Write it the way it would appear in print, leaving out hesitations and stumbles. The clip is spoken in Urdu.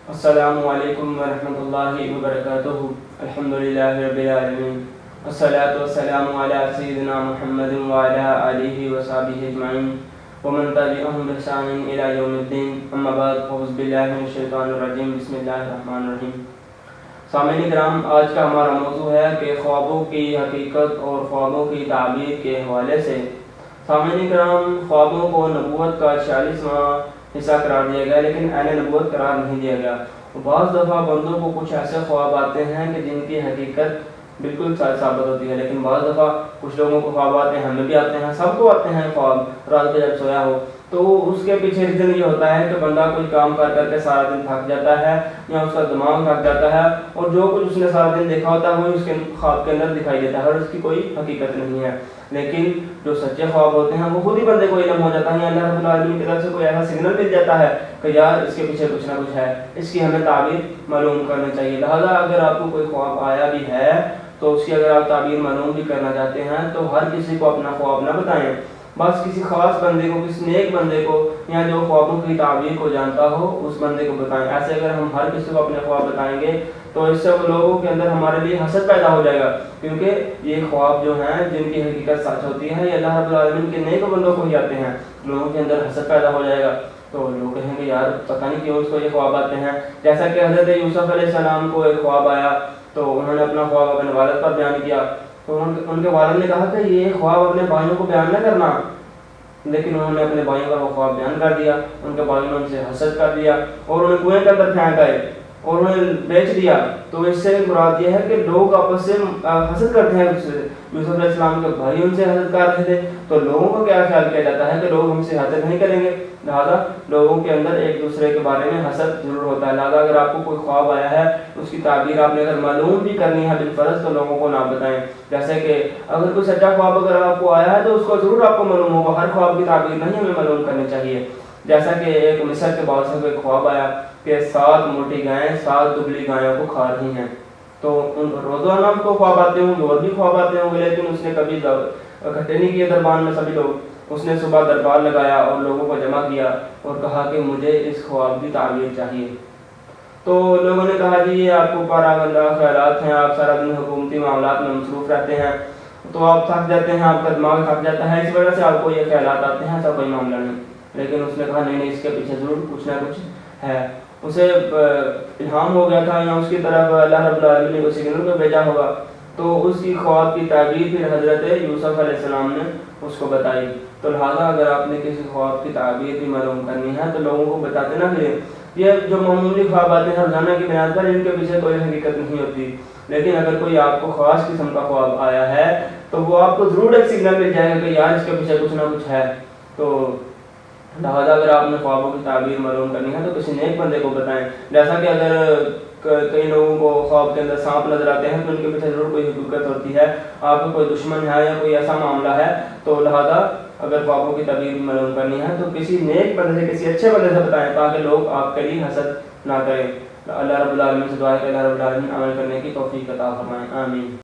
السلام علیکم ورحمۃ اللہ وبرکاتہ۔ الحمدللہ رب العالمین، والصلاة والسلام علی سیدنا محمد وعلی آلہ وصحبہ اجمعین ومن تبعہم بإحسان الی یوم الدین، اما بعد، اعوذ باللہ من الشیطان الرجیم، بسم اللہ الرحمن الرحیم۔ سامعین کرام، آج کا ہمارا موضوع ہے کہ خوابوں کی حقیقت اور خوابوں کی تعبیر کے حوالے سے۔ سامعین کرام، خوابوں کو نبوت کا 46واں حصہ قرار دیا گیا، لیکن عین نبوت قرار نہیں دیا گیا۔ بعض دفعہ بندوں کو کچھ ایسے خواب آتے ہیں کہ جن کی حقیقت بالکل ثابت ہوتی ہے، لیکن بعض دفعہ کچھ لوگوں کو خواب آتے ہیں، ہمیں بھی آتے ہیں، سب کو آتے ہیں خواب رات کو جب سویا ہو تو اس کے پیچھے ریزن یہ ہوتا ہے کہ بندہ کوئی کام کر کر کے سارا دن تھک جاتا ہے یا اس کا دماغ تھک جاتا ہے، اور جو کچھ اس نے سارا دن دیکھا ہوتا ہے وہ اس کے خواب کے اندر دکھائی دیتا ہے اور اس کی کوئی حقیقت نہیں ہے۔ لیکن جو سچے خواب ہوتے ہیں وہ خود ہی بندے کو علم ہو جاتا ہے، اللہ رب العالمین کی طرف سے کوئی ایسا سگنل مل جاتا ہے کہ یار اس کے پیچھے کچھ نہ کچھ ہے، اس کی ہمیں تعبیر معلوم کرنا چاہیے۔ لہٰذا اگر آپ کو کوئی خواب آیا بھی ہے تو اس کی اگر آپ تعبیر معلوم بھی کرنا چاہتے ہیں تو ہر کسی کو اپنا خواب نہ بتائیں، بس کسی خاص بندے کو، کسی نیک بندے کو یا جو خوابوں کی تعبیر کو جانتا ہو اس بندے کو بتائیں۔ ایسے اگر ہم ہر کسی کو اپنے خواب بتائیں گے تو اس سے وہ لوگوں کے اندر ہمارے لیے حسد پیدا ہو جائے گا، کیونکہ یہ خواب جو ہیں جن کی حقیقت سچ ہوتی ہے یہ اللہ رب العالمین کے نیک بندوں کو ہی آتے ہیں، لوگوں کے اندر حسد پیدا ہو جائے گا، تو لوگ کہیں گے یار پتہ نہیں کیوں اس کو یہ خواب آتے ہیں۔ جیسا کہ حضرت یوسف علیہ السلام کو ایک خواب آیا تو انہوں نے اپنا خواب اپنے والد پر بیان کیا، تو ان کے والد نے کہا کہ یہ خواب اپنے بھائیوں کو بیان نہ کرنا، لیکن انہوں نے اپنے بھائیوں کا وہ خواب بیان کر دیا۔ ان کے بھائیوں نے ان سے حسد کر دیا اور انہیں کنویں کے اندر پھینک آئے اور انہیں بیچ دیا۔ تو اس سے مراد یہ ہے کہ لوگ آپس سے حسد کرتے ہیں، یوسف علیہ السلام کے بھائی ان سے حسد کر رہے تھے تو لوگوں کو کیا خیال کیا جاتا ہے کہ لوگ ہم سے حسد نہیں کریں گے، لہٰذا لوگوں کے اندر ایک دوسرے کے بارے میں حسد ضرور ہوتا ہے۔ لہٰذا اگر آپ کو کوئی خواب آیا ہے اس کی تعبیر آپ نے اگر معلوم بھی کرنی ہے بالفرض تو لوگوں کو نہ بتائیں۔ جیسے کہ اگر کوئی سچا خواب اگر آپ کو آیا ہے تو اس کو ضرور آپ کو معلوم ہوگا، ہر خواب کی تعبیر نہیں ہمیں معلوم کرنی چاہیے۔ جیسا کہ ایک مصر کے بادشاہ کو ایک خواب آیا کہ 7 موٹی گائیں 7 دبلی گایوں کو کھا رہی ہیں، تو روزانہ ہم کو خواب آتے ہوں گے اور بھی خواب آتے ہوں گے، لیکن اس نے کبھی اکٹھے نہیں کیے دربار میں سبھی لوگ۔ اس نے صبح دربار لگایا اور لوگوں کو جمع کیا اور کہا کہ مجھے اس خواب کی تعبیر چاہیے۔ تو لوگوں نے کہا جی یہ آپ کو پاراگندہ خیالات ہیں، آپ سارا دن حکومتی معاملات میں مصروف رہتے ہیں تو آپ تھک جاتے ہیں، آپ کا دماغ تھک جاتا ہے، اس وجہ سے آپ کو یہ خیالات آتے ہیں، ایسا کوئی معاملہ نہیں۔ لیکن اس نے کہا نہیں اس کے پیچھے ضرور کچھ نہ کچھ ہے۔ اسے الہام ہو گیا تھا یا اس کی طرف اللہ رب العالمین نے کسی سگنل کو بھیجا ہوگا، تو اس کی خواب کی تعبیر پھر حضرت یوسف علیہ السلام نے اس کو بتائی۔ تو لہٰذا اگر آپ نے کسی خواب کی تعبیر بھی معلوم کرنی ہے تو لوگوں کو بتاتے نہ پھریں۔ یہ جو معمولی خواب آتے ہیں روزانہ کی بنیاد پر ان کے پیچھے کوئی حقیقت نہیں ہوتی، لیکن اگر کوئی آپ کو خاص قسم کا خواب آیا ہے تو وہ آپ کو ضرور ایک سگنل مل جائے گا کہ یار اس کے پیچھے کچھ نہ کچھ ہے۔ تو لہٰذا اگر آپ نے خوابوں کی تعبیر معلوم کرنی ہے تو کسی نیک بندے کو بتائیں۔ جیسا کہ اگر کئی لوگوں کو خواب کے اندر سانپ نظر آتے ہیں تو ان کے پیچھے ضرور کوئی حقیقت ہوتی ہے، آپ کو کوئی دشمن ہے یا کوئی ایسا معاملہ ہے، تو لہٰذا اگر خوابوں کی تعبیر معلوم کرنی ہے تو کسی نیک بندے سے، کسی اچھے بندے سے بتائیں تاکہ لوگ آپ کے لیے حسد نہ کریں۔ اللہ رب العالمین سے دعا ہے کہ اللہ رب العالمین عمل کرنے کی توفیق عطا فرمائیں، آمین۔